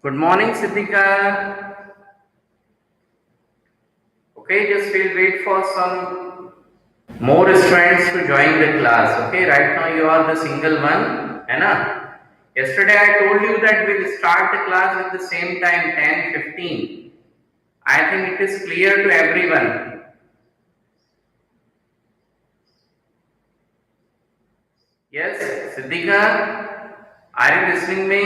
Good morning, Siddhika. Okay, just we'll wait for some more students to join the class. Okay, right now you are the single one, है ना? Yesterday I told you that we'll start the class at the same time, 10:15. I think it is clear to everyone. Yes, Siddhika, are you listening me?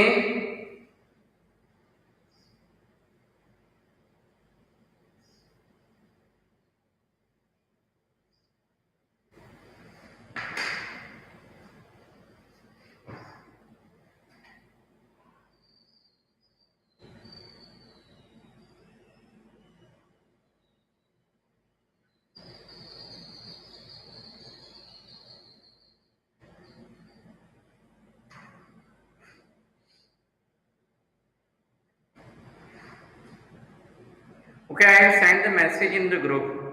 Okay, I have sent the message in the group.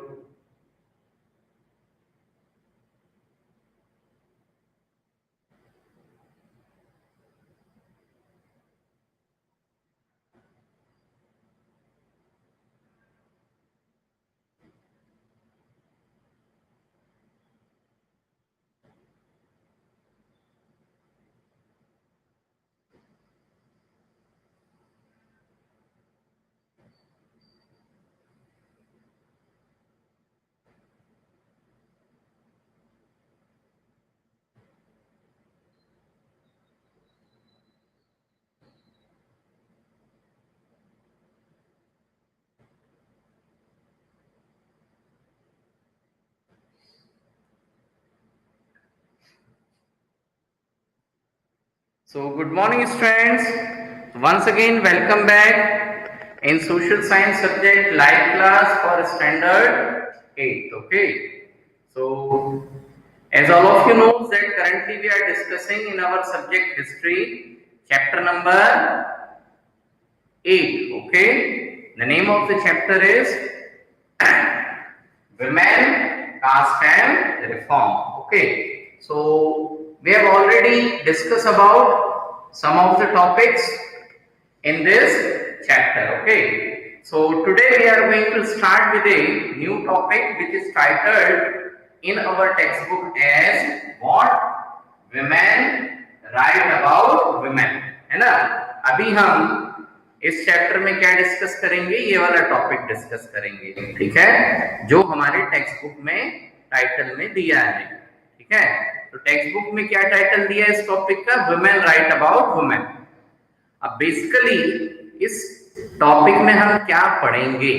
So, good morning, students. Once again, welcome back in social science subject live class for standard 8. Okay. So, as all of you know, that currently we are discussing in our subject history, chapter number 8. Okay. The name of the chapter is Women, Caste and Reform. Okay. So we have already discussed about some of the topics in this chapter. Okay. So today we are going to start with a new topic which is titled in our textbook as What Women Write About Women. है ना? अभी हम इस chapter में क्या discuss करेंगे, ये वाला टॉपिक डिस्कस करेंगे, ठीक है, जो हमारे टेक्स्ट बुक में टाइटल में दिया है, ठीक है। तो टेक्स्ट बुक में क्या टाइटल दिया है इस टॉपिक का, वुमेन राइट अबाउट वुमेन। अब बेसिकली इस टॉपिक में हम क्या पढ़ेंगे,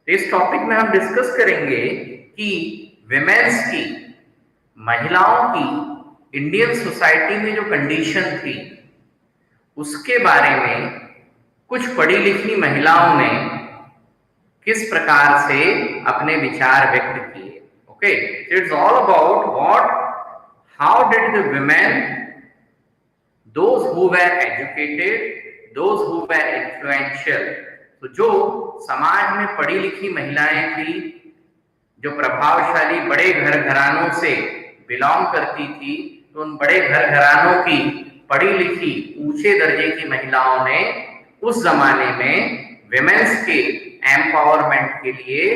इस टॉपिक में हम डिस्कस करेंगे कि विमेन्स की, महिलाओं की इंडियन सोसाइटी में जो कंडीशन थी उसके बारे में कुछ पढ़ी लिखी महिलाओं ने किस प्रकार से अपने विचार व्यक्त किए। Okay, it's all about what, how did the women, those who were educated, those who were influential, तो जो समाज में पढ़ी लिखी महिलाएं थी, जो प्रभावशाली बड़े घर घरानों से बिलोंग करती थी, तो उन बड़े घर घरानों की पढ़ी लिखी ऊंचे दर्जे की महिलाओं ने उस जमाने में विमेन्स के एम्पावरमेंट के लिए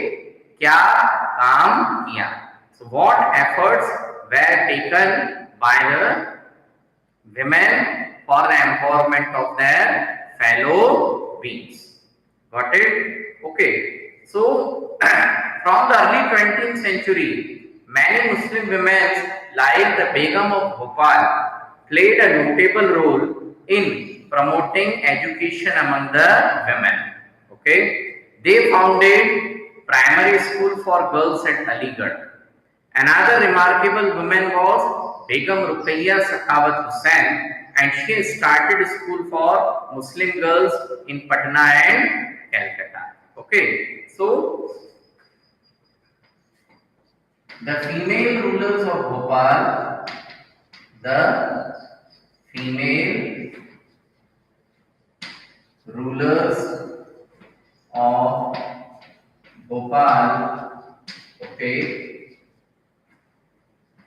क्या काम किया। So what efforts where taken by the women for the empowerment of their fellow beings. Got it? Okay, so from the early 20th century, many Muslim women like the Begum of Bhopal played a notable role in promoting education among the women. Okay, they founded primary school for girls at Aligarh. Another remarkable woman was Begum Ruqayya Sakhawat Hussain, and she started school for Muslim girls in Patna and Calcutta. Okay, so the female rulers of Bhopal, the female rulers of Bhopal, okay,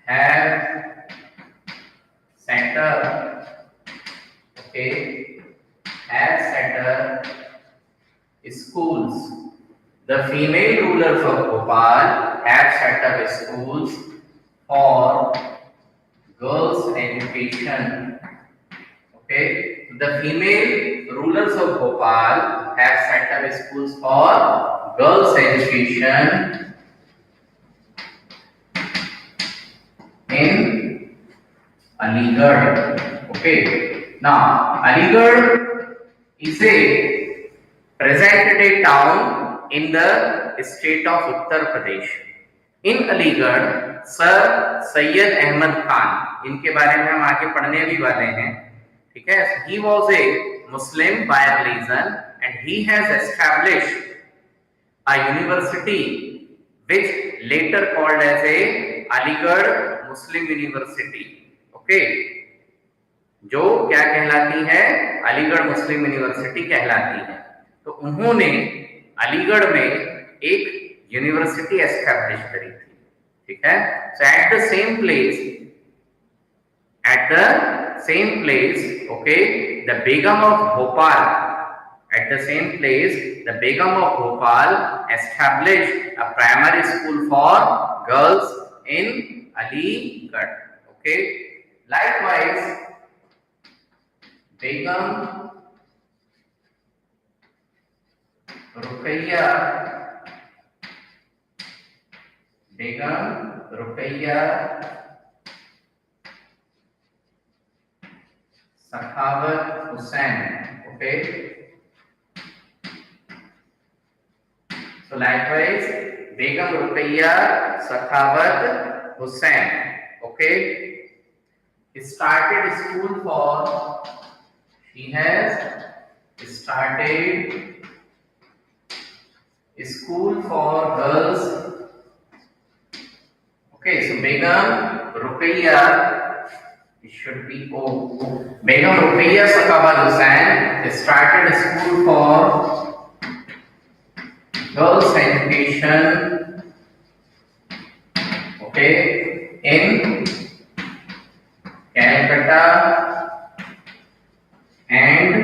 have set up, okay, have set up schools. The female rulers of Bhopal have set up schools for girls' education. Okay, the female rulers of Bhopal have set up schools for girls' education in Aligarh. Okay, now Aligarh is a present-day town in the state of Uttar Pradesh. In Aligarh, sir Syed Ahmed Khan, इनके बारे में हम आगे पढ़ने भी वाले हैं, ठीक है. He was a Muslim by religion and he has established a university which later called as a Aligarh Muslim University. Okay, जो क्या कहलाती है, अलीगढ़ मुस्लिम यूनिवर्सिटी कहलाती है. तो उन्होंने अलीगढ़ में एक यूनिवर्सिटी एस्टैब्लिश करी थी, ठीक है. So at the same place, okay, the Begum of Bhopal, at the same place the Begum of Bhopal established a primary school for girls in Aligarh. Okay, likewise Begum Ruqayya Sakhawat Hussain. Okay, so likewise Begum Ruqayya Sakhawat Hussain, okay, started school for, she has started school for girls. Okay, so Begum Ruqayya, it should be Begum Ruqayya Sakhawat Hussain started school for girls education, okay, in Calcutta and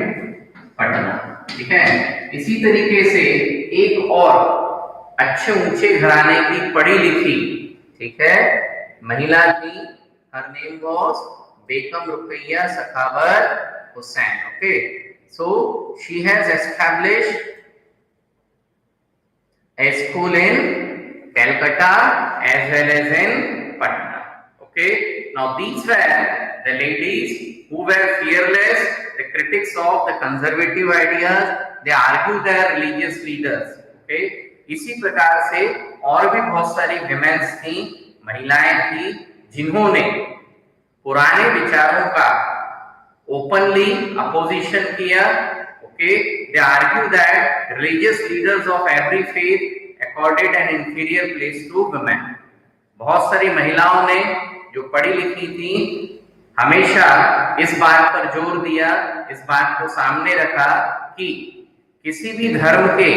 Patna. ठीक है. इसी तरीके से एक और अच्छे ऊंचे घराने की पढ़ी लिखी, ठीक है, महिला थी. Her name was Begum Rukaiya Sakhawat Hussain. Okay, so she has established a school in Calcutta as well as in Patna. Okay, now these were the ladies who were fearless, the critics of the conservative ideas. They argue their religious leaders. Okay, इसी प्रकार से और भी बहुत सारी women's थी, महिलाएं थी, जिन्होंने पुराने विचारों का ओपनली अपोजिशन किया. Okay, they argue that religious leaders of every faith accorded an inferior place to women. बहुत सारी महिलाओं ने जो पढ़ी लिखी थी हमेशा इस बात पर जोर दिया, इस बात को सामने रखा कि किसी भी धर्म के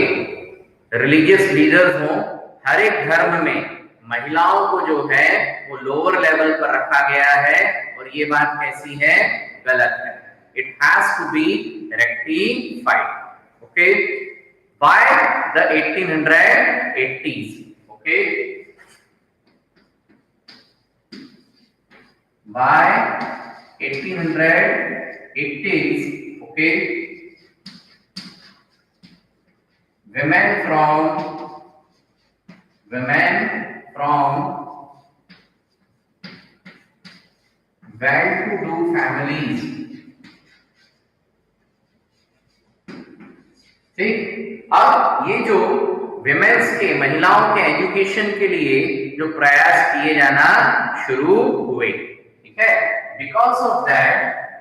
रिलीजियस लीडर्स हों, हर एक धर्म में महिलाओं को जो है वो लोअर लेवल पर रखा गया है और ये बात कैसी है, गलत है. It has to be rectified. Okay, by the 1880s. Okay, by 1880s. Okay, women from well-to-do families, ठीक. अब ये जो विमेन्स के, महिलाओं के एजुकेशन के लिए जो प्रयास किए जाना शुरू हुए, ठीक है, because of that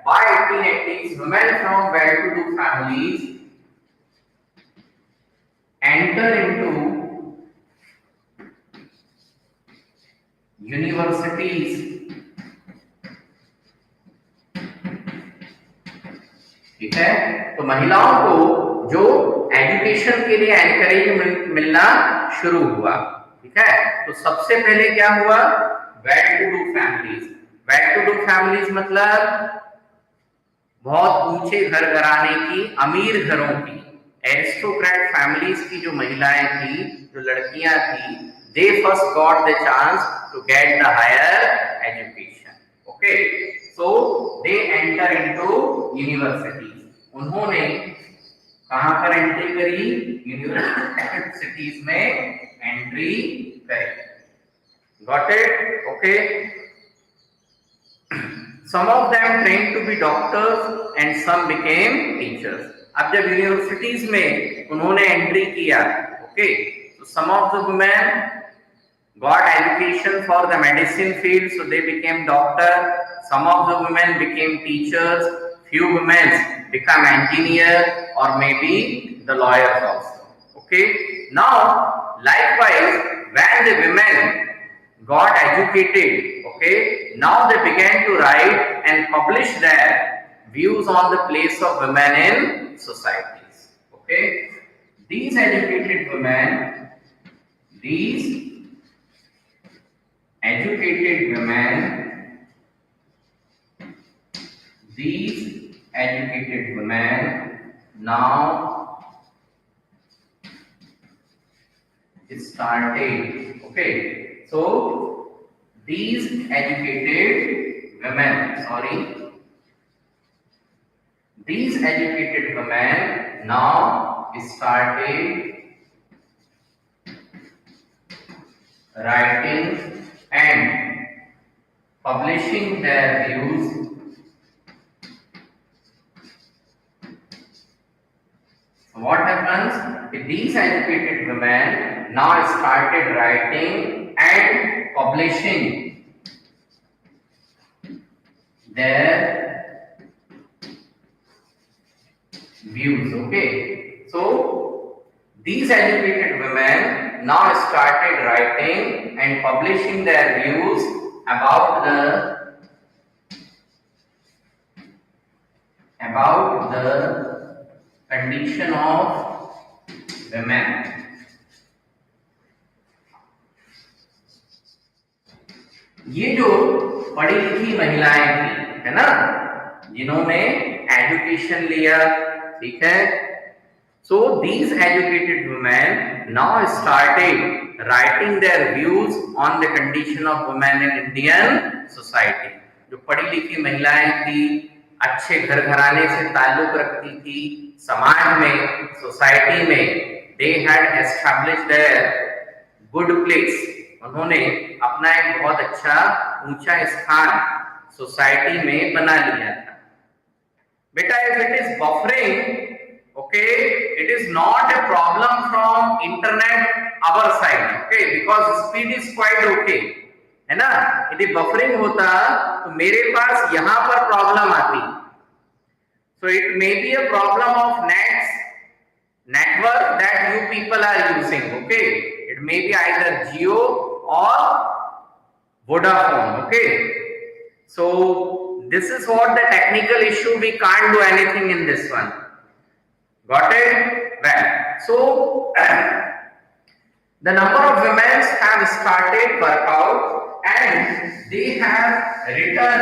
bye 1880s women from well-to-do families enter into universities. ठीक है, तो महिलाओं को जो एजुकेशन के लिए एनकरेज मिलना शुरू हुआ. ठीक है, तो सबसे पहले क्या हुआ, well to do families. Well to do families मतलब बहुत ऊंचे घर घराने की, अमीर घरों की, एरिस्टोक्रेट फैमिलीज की जो महिलाएं थी, जो लड़कियां थी, they first got the chance to get the higher education. Okay, so they enter into university. उन्होंने कहां पर एंट्री करी? यूनिवर्सिटीज में एंट्री करी. Got it? Okay. Some of them trained to be doctors and some became teachers. अब जब universities में उन्होंने एंट्री किया, okay, so some of the women got education for the medicine field, so they became doctor. Some of the women became teachers. Few women become engineer or maybe the lawyers also. Okay. Now, likewise, when the women got educated, okay, now they began to write and publish their views on the place of women in societies. Okay, these educated women, these educated women, these educated women now started. Okay, so these educated women, these educated women now started writing and publishing their views So what happens? These educated women now started writing and publishing their views. Okay, so these educated women now started writing and publishing their views about the condition of women. ये जो पढ़ी लिखी महिलाएं थी, है ना, जिन्होंने education लिया, ठीक है, so these educated women now started writing their views on the condition of women in Indian society. जो पढ़ी लिखी महिलाएं थी, अच्छे घर घराने से ताल्लुक रखती थी, समाज में, सोसाइटी में, they had established their good place. उन्होंने अपना एक बहुत अच्छा ऊंचा स्थान सोसाइटी में बना लिया था. बेटा, if it is buffering, okay, it is not a problem from internet our side, okay, because speed is quite okay, है ना. यदि बफरिंग होता तो मेरे पास यहाँ पर प्रॉब्लम आती. So it may be a problem of network that you people are using, okay. It may be either Jio or Vodafone, okay. So this is what the technical issue, we can't do anything in this one. Got it? Well, so the number of women have started work out and they have written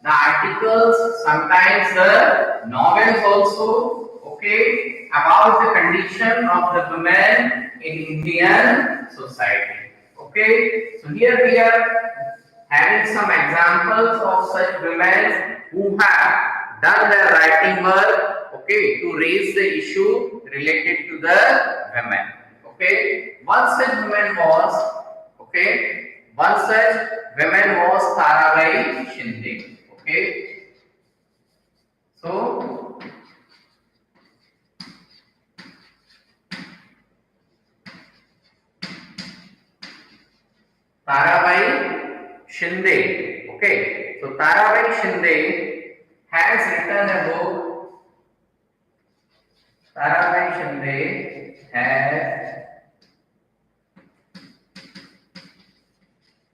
the articles, sometimes the novels also, okay, about the condition of the women in Indian society. Okay, so here we are having some examples of such women who have done their writing work, okay, to raise the issue related to the women. Okay, one such woman was, Tarabai Shinde. Okay, so Tarabai Shinde. Okay, so Tarabai Shinde has written a book. Tarabai Shinde has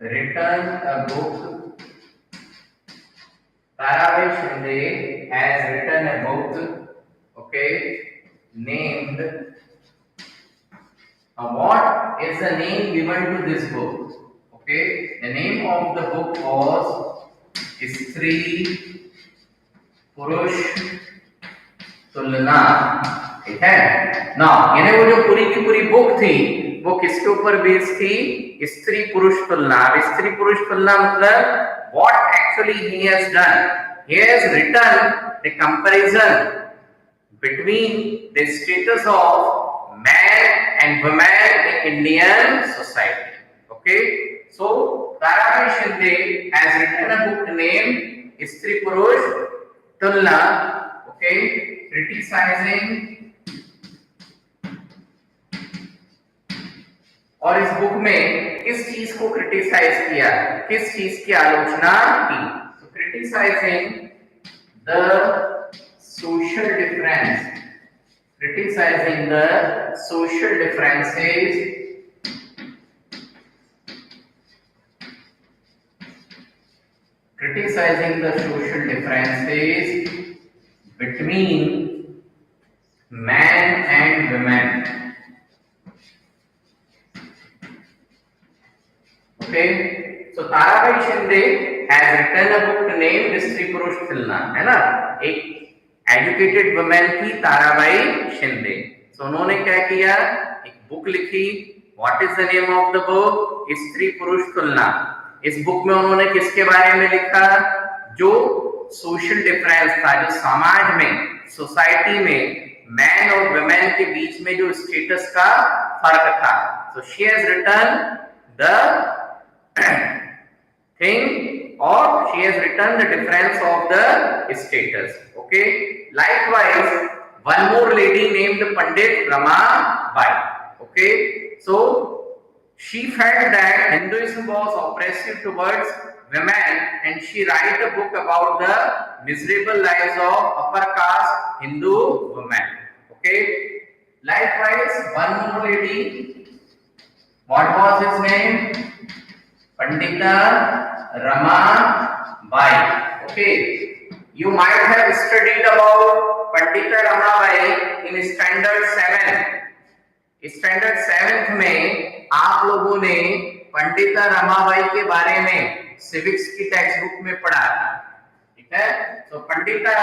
written a book. Tarabai Shinde has written a book, okay, named. What is the name given to this book? Okay, the name of the book was History पुरुष तुलना, ठीक है ना। यानी वो जो पूरी की पूरी बुक थी वो किसके ऊपर बेस्ड थी? स्त्री पुरुष तुलना। अब स्त्री पुरुष तुलना मतलब what actually he has done, he has written the comparison between the status of man and woman in Indian society. Okay, so Tarabhai Shinde has written a book named Stri Purush Tulna, okay, criticizing, और इस book में किस चीज को criticise किया, किस चीज की आलोचना की? तो criticizing the social difference, criticizing the social differences between man and women. Okay, so Tarabhai Shinde has written a book named Stri Purush Tulna, है ना, एक एजुकेटेड वुमेन थी ताराबाई शिंदे। तो उन्होंने क्या किया, एक बुक लिखी। What is the name of the book? स्त्री पुरुष तुलना। इस बुक में उन्होंने किसके बारे में लिखा? जो सोशल डिफरेंस था, जो समाज में, सोसाइटी में मैन और वुमेन के बीच में जो स्टेटस का फर्क था। So she has written the thing, or she has written the difference of the status. Okay, likewise one more lady named Pandit Rama Bai. Okay, so she felt that Hinduism was oppressive towards women and she write a book about the miserable lives of upper caste Hindu women. Okay, likewise one more lady, what was his name? Pandita Rama Bai. Okay, you might have studied about Pandita Rama Bai in standard 7. Standard 7th में आप लोगों ने पंडिता रमाबाई के बारे में civics की text book में पढ़ा था, ठीक है। तो Pandita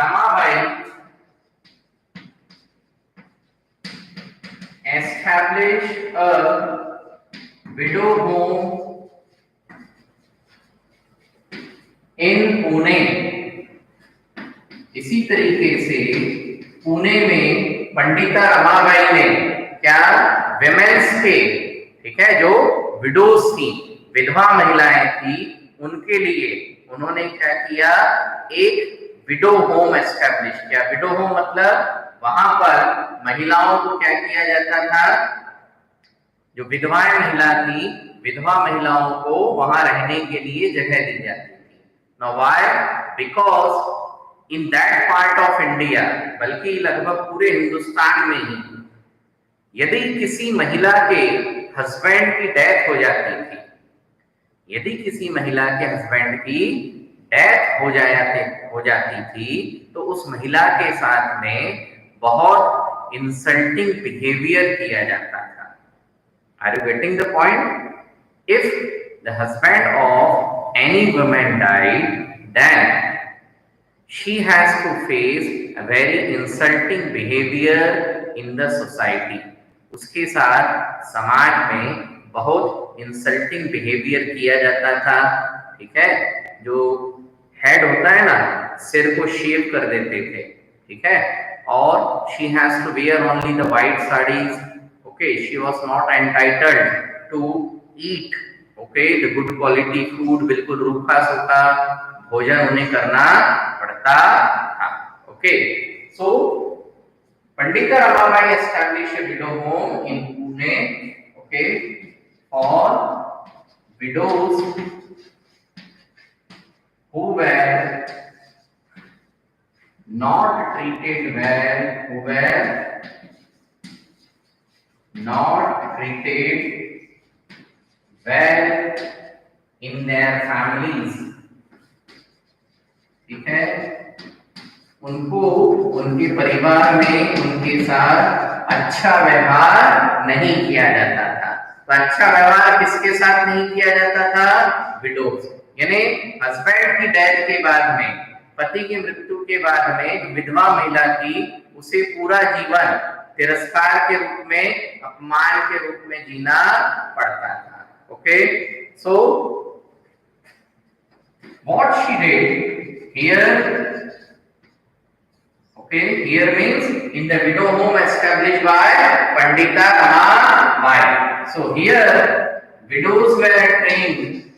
Ramabai established a widow home इन पुणे। इसी तरीके से पुणे में पंडिता रमाबाई ने क्या, विमेन्स के, ठीक है, जो विडोज थी, विधवा महिलाएं थी, उनके लिए उन्होंने क्या किया, एक विडो होम एस्टेब्लिश किया। विडो होम मतलब वहां पर महिलाओं को क्या किया जाता था, जो विधवाएं महिला थी, विधवा महिलाओं को वहां रहने के लिए जगह दी जाती। Now why? Because in that part of India, बल्कि लगभग पूरे हिंदुस्तान में ही, यदि किसी महिला के हस्बैंड की डेथ हो जाती थी, यदि किसी महिला के हस्बैंड की डेथ हो जाती थी, तो उस महिला के साथ में बहुत इंसल्टिंग बिहेवियर किया जाता था। Are you getting the point? If the husband of any woman died, then she has to face a very insulting behavior in the society. उसके साथ समाज में बहुत इंसल्टिंग बिहेवियर किया जाता था, ठीक है। जो हेड होता है ना, सिर को शेव कर देते थे, ठीक है। और she has to wear only the white sarees. Okay, she was not entitled to eat, okay, the good quality food. बिल्कुल रूखा सूखा भोजन उन्हें करना पड़ता था। Okay, so Pandita Ramabai established a widow home in Pune, okay, for widows who were not treated well, who were not treated well in their families, ठीक है। उनको उनके परिवार में उनके साथ अच्छा व्यवहार नहीं किया जाता था। तो अच्छा व्यवहार किसके साथ नहीं किया जाता था? विडोज, यानी हस्बैंड की डेथ के बाद में पति की मृत्यु के बाद में विधवा महिला थी उसे पूरा जीवन तिरस्कार के रूप में, अपमान के रूप में जीना पड़ता था। Okay, so what she did here, okay, here means in the widow home established by Pandita Ramabai. So here widows were trained.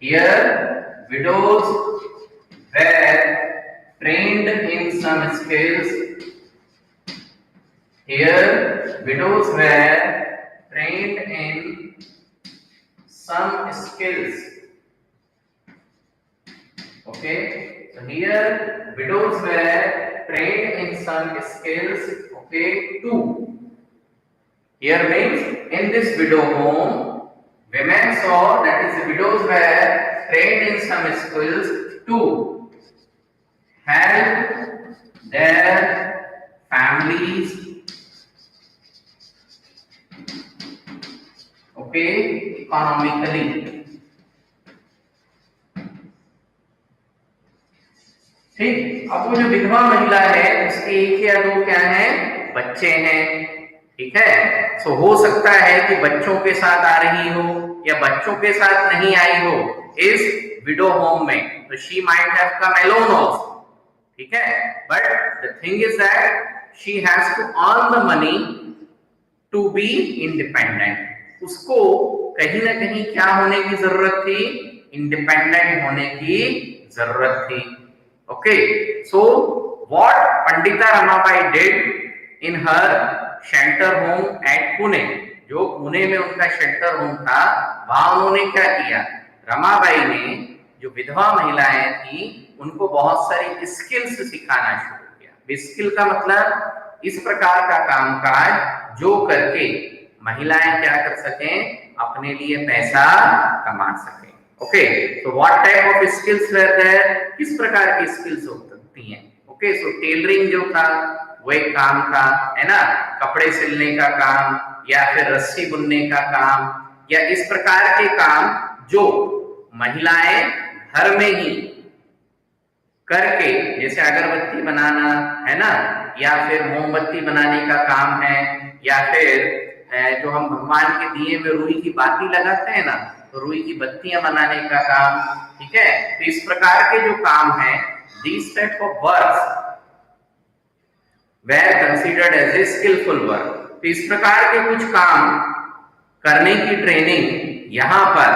Here widows were trained in some skills. Here widows were trained in some skills. Okay, so here widows were trained in some skills. Okay, two. Here means in this widow home, women saw, that is, widows were trained in some skills to help their families. Okay, economically. ठीक, अब वो जो विधवा महिला है उसके एक या दो क्या है, बच्चे हैं। ठीक है, सो हो सकता है कि बच्चों के साथ आ रही हो या बच्चों के साथ नहीं आई हो इस विडो होम में, तो she might have come alone also. ठीक है, but the thing is that she has to earn the money to be independent. उसको कहीं ना कहीं क्या होने की जरूरत थी, इंडिपेंडेंट होने की जरूरत थी। Okay, so what Pandita Ramabai did in her shelter home at Pune, जो पुणे में उनका शेल्टर होम था, वहां उन्होंने क्या किया, रमाबाई ने जो विधवा महिलाएं थी उनको बहुत सारी स्किल्स सिखाना शुरू किया। स्किल का मतलब इस प्रकार का कामकाज जो करके महिलाएं क्या कर सकें, अपने लिए पैसा कमा सकें। Okay, so what type of skills were there, किस प्रकार की स्किल्स होती हैं। ओके, सो टेलरिंग जो था वो एक काम था, है ना, कपड़े सिलने का काम या फिर रस्सी बुनने का काम या इस प्रकार के काम जो महिलाएं घर में ही करके, जैसे अगरबत्ती बनाना, है ना, या फिर मोमबत्ती बनाने का काम है, या फिर जो हम भगवान के दिए में रुई की बाती लगाते हैं ना, तो रुई की बत्तियां बनाने का काम। ठीक है, तो इस प्रकार के जो काम है, these type of works were considered as a skillful work। तो इस प्रकार के कुछ काम करने की ट्रेनिंग यहाँ पर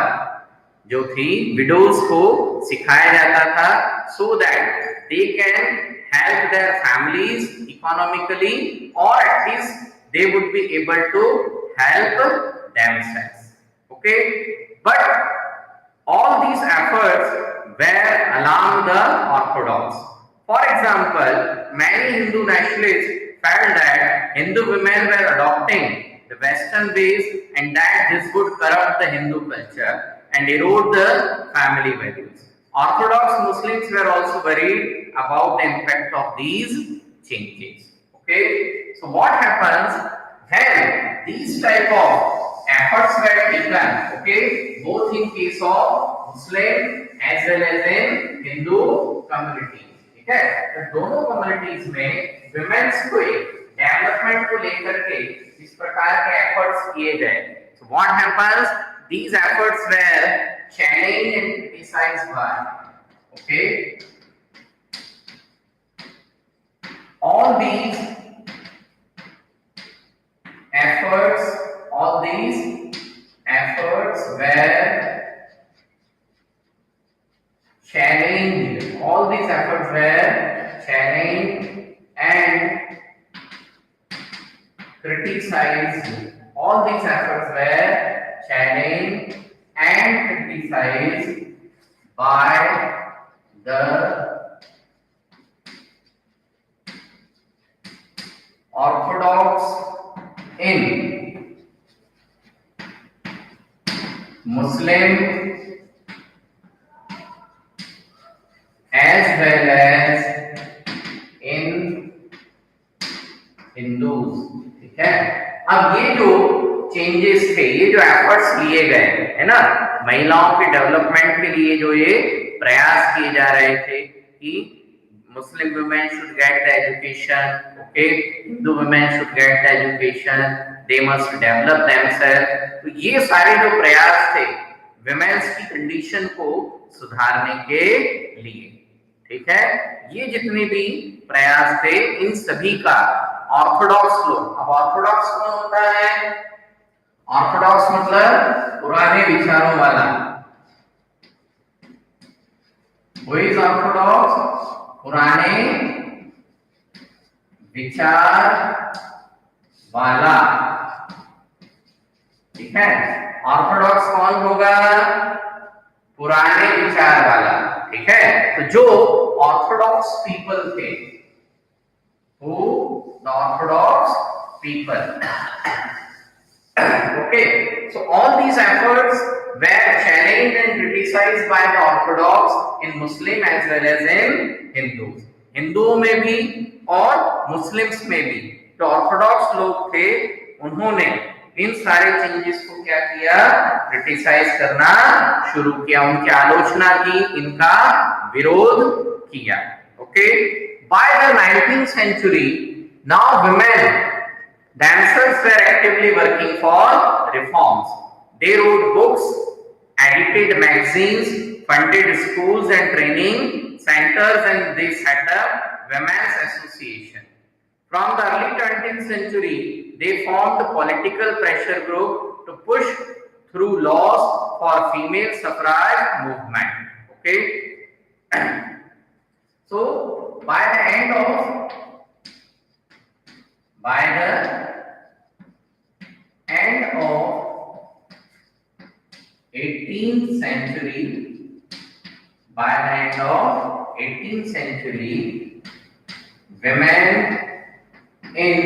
जो थी विडोज को सिखाया जाता था, so that they can help their families economically, or at least they would be able to help themselves। Okay, but all these efforts were along the orthodox। For example, many Hindu nationalists felt that Hindu women were adopting the Western ways and that this would corrupt the Hindu culture and erode the family values। Orthodox Muslims were also worried about the impact of these changes। Okay, so what happens when these type of efforts were taken, okay, both in case of Muslim as well as in Hindu community। ठीक है, तो दोनों communities में women's को development को लेकर के इस प्रकार के एफर्ट्स किए गए। So what happens? These efforts were challenged and criticized by, okay, all these efforts were challenged, all these efforts were challenged and criticized, all these efforts were challenged and criticized by the Orthodox in Muslim as well as in Hindus। ठीक है, अब ये जो changes थे, ये जो efforts लिए गए है ना, महिलाओं के डेवलपमेंट के लिए जो ये प्रयास किए जा रहे थे, कि Muslim women should get the education, okay, Hindu women should get the education, they must develop themselves. तो ये सारे जो प्रयास थे विमेन्स की कंडीशन को सुधारने के लिए, ठीक है, ये जितने भी प्रयास थे इन सभी का ऑर्थोडॉक्स लोग, अब ऑर्थोडॉक्स कौन होता है? ऑर्थोडॉक्स मतलब पुराने विचारों वाला। Who is Orthodox? पुराने विचार वाला, ठीक है। ऑर्थोडॉक्स कौन होगा? पुराने विचार वाला, ठीक है। तो जो ऑर्थोडॉक्स पीपल थे, who the orthodox people, okay, so all these efforts were challenged and criticized by the orthodox in Muslim as well as in Hindus, हिंदुओं में भी और मुस्लिम्स में भी जो ऑर्थोडॉक्स लोग थे उन्होंने इन सारे चेंजेस को क्या किया? क्रिटिसाइज करना शुरू किया, उनकी आलोचना की, इनका विरोध किया, okay. By the 19th century now women themselves were actively working for reforms. They wrote books, edited magazines, funded schools and training centers, and they set up women's association. From the early 20th century, they formed a political pressure group to push through laws for female suffrage movement. Okay. So by the end of 18th century, by the end of 18th century, women in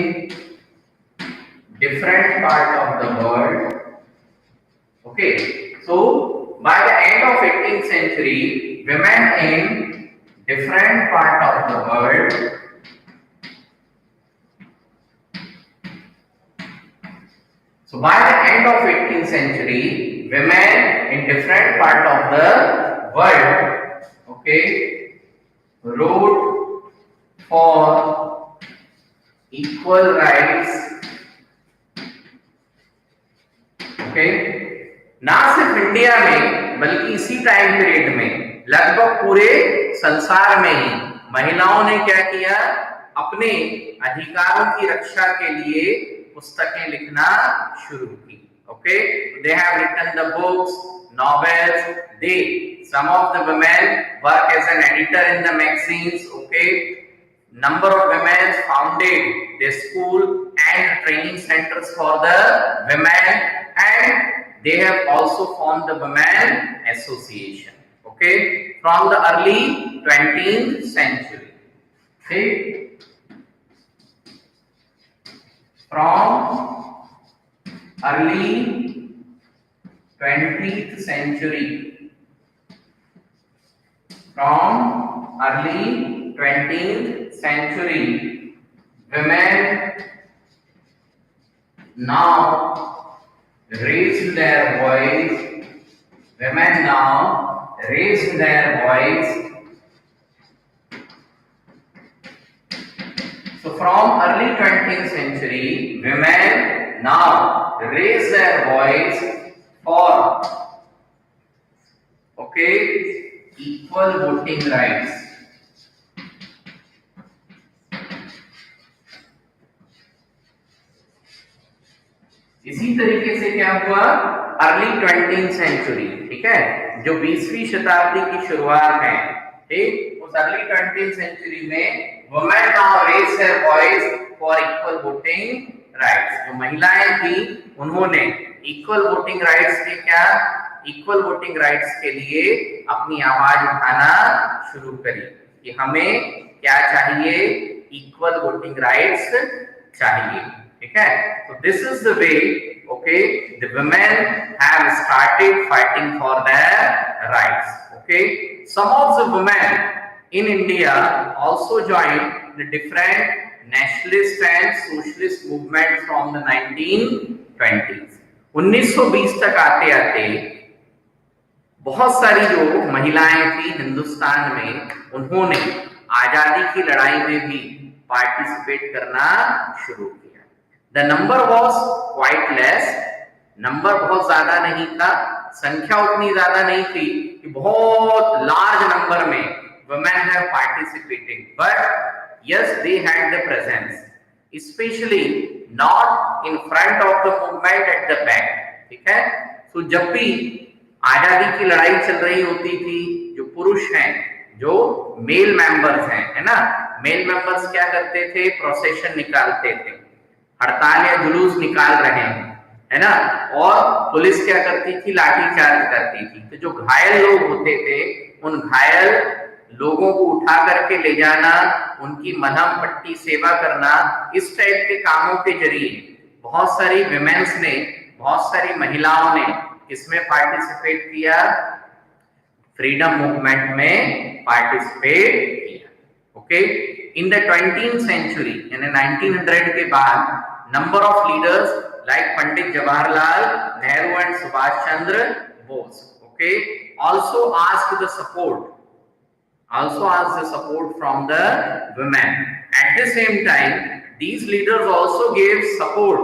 different part of the world, okay, so by the end of 18th century, women in different part of the world So by the end of 18th century, women in different part of the world, okay, wrote for equal rights, okay, ना सिर्फ India में बल्कि इसी time period में लगभग पूरे संसार में ही महिलाओं ने क्या किया? अपने अधिकारों की रक्षा के लिए पुस्तकें लिखना शुरू की, okay. They have written the books, novels. Some of the women work as an editor in the magazines, okay. Number of women founded the school and training centers for the women, and they have also formed the women association, okay, from the early 20th century, okay. From early 20th century, from early 20th century, women now raised their voice. Women now raised their voice. So from early 20th century, women now raise their voice for, okay, equal voting rights. इसी तरीके से क्या हुआ? Early 20th century, ठीक है, जो 20वीं शताब्दी की शुरुआत है, ठीक, उस अर्ली 20th सेंचुरी में women now raise their voice for equal voting rights. जो महिलाएं थी उन्होंने इक्वल वोटिंग राइट्स के क्या? इक्वल वोटिंग राइट्स के लिए अपनी आवाज उठाना शुरू करी कि हमें क्या चाहिए? इक्वल वोटिंग राइट्स चाहिए, ठीक है। तो this is the way, okay, the women have started fighting for their rights, okay. Some of the women in India also joined the different nationalist and socialist movement from the 1920s. 1920 तक आते आते बहुत सारी जो महिलाएं थी हिंदुस्तान में, उन्होंने आजादी की लड़ाई में भी पार्टिसिपेट करना शुरू किया। The number was quite less, number बहुत ज्यादा नहीं था, संख्या उतनी ज्यादा नहीं थी कि बहुत लार्ज नंबर में women have participated, but yes they had the presence, specially not in front of the movement at the back. ठीक है, तो जब भी आजादी की लड़ाई चल रही होती थी, जो पुरुष हैं, जो मेल मेंबर्स हैं, है ना, मेल मेंबर्स क्या करते थे, प्रोसेशन निकालते थे, हड़ताल या जुलूस निकाल रहे हैं, है ना, और पुलिस क्या करती थी, लाठीचार्ज करती थी। तो जो घायल लोग होते थे, उन घायल लोगों को उठा करके ले जाना, उनकी मलहम पट्टी सेवा करना, इस टाइप के कामों के जरिए बहुत सारी विमेन्स ने, बहुत सारी महिलाओं ने इसमें पार्टिसिपेट किया, फ्रीडम मूवमेंट में पार्टिसिपेट किया। Okay, in the 20th century यानी 1900 के बाद number of leaders like Pandit Jawaharlal Nehru and Subhash Chandra Bose, okay, also asked the support from the women. At the same time, these leaders also gave support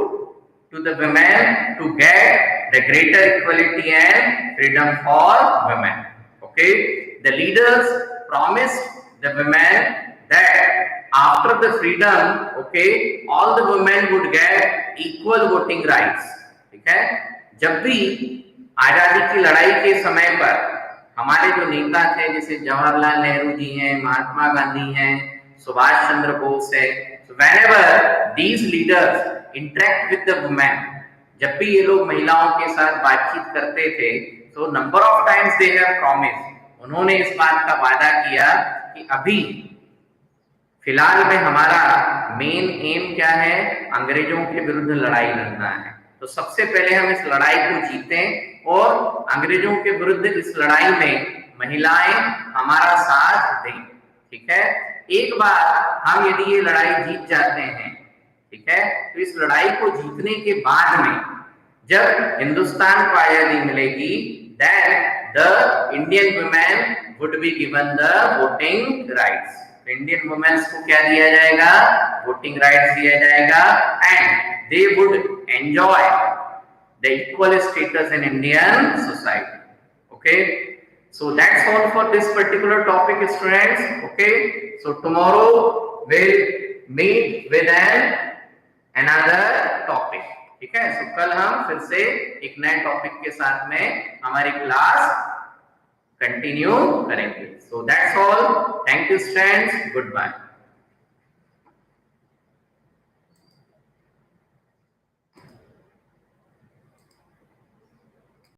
to the women to get the greater equality and freedom for women. Okay, the leaders promised the women that after the freedom, okay, all the women would get equal voting rights. ठीक है, जब भी आजादी की लड़ाई के समय पर हमारे जो नेता थे, जैसे जवाहरलाल नेहरू जी हैं, महात्मा गांधी हैं, सुभाष चंद्र बोस है, whenever these leaders interact with the women, जब भी ये लोग महिलाओं के साथ बातचीत करते थे, तो number of times they have promise, उन्होंने इस बात का वादा किया कि अभी फिलहाल में हमारा मेन एम क्या है, अंग्रेजों के विरुद्ध लड़ाई लड़ना है, तो सबसे पहले हम इस लड़ाई को जीतें और अंग्रेजों के विरुद्ध इस लड़ाई में महिलाएं हमारा साथ दें। ठीक है, एक बार हम यदि ये लड़ाई जीत जाते हैं, ठीक है, तो इस लड़ाई को जीतने के बाद में जब हिंदुस्तान को आजादी मिलेगी, then the Indian women would be given the voting rights. Indian womens को क्या दिया जाएगा, वोटिंग राइट्स दिया जाएगा, and they would enjoy the equal status in Indian society. Okay, so that's all for this particular topic, students. Okay, so tomorrow we'll meet with another topic. ठीक है, so कल हम फिर से एक नए टॉपिक के साथ में हमारी क्लास कंटिन्यू करेंगे। So that's all. Thank you, students. Goodbye.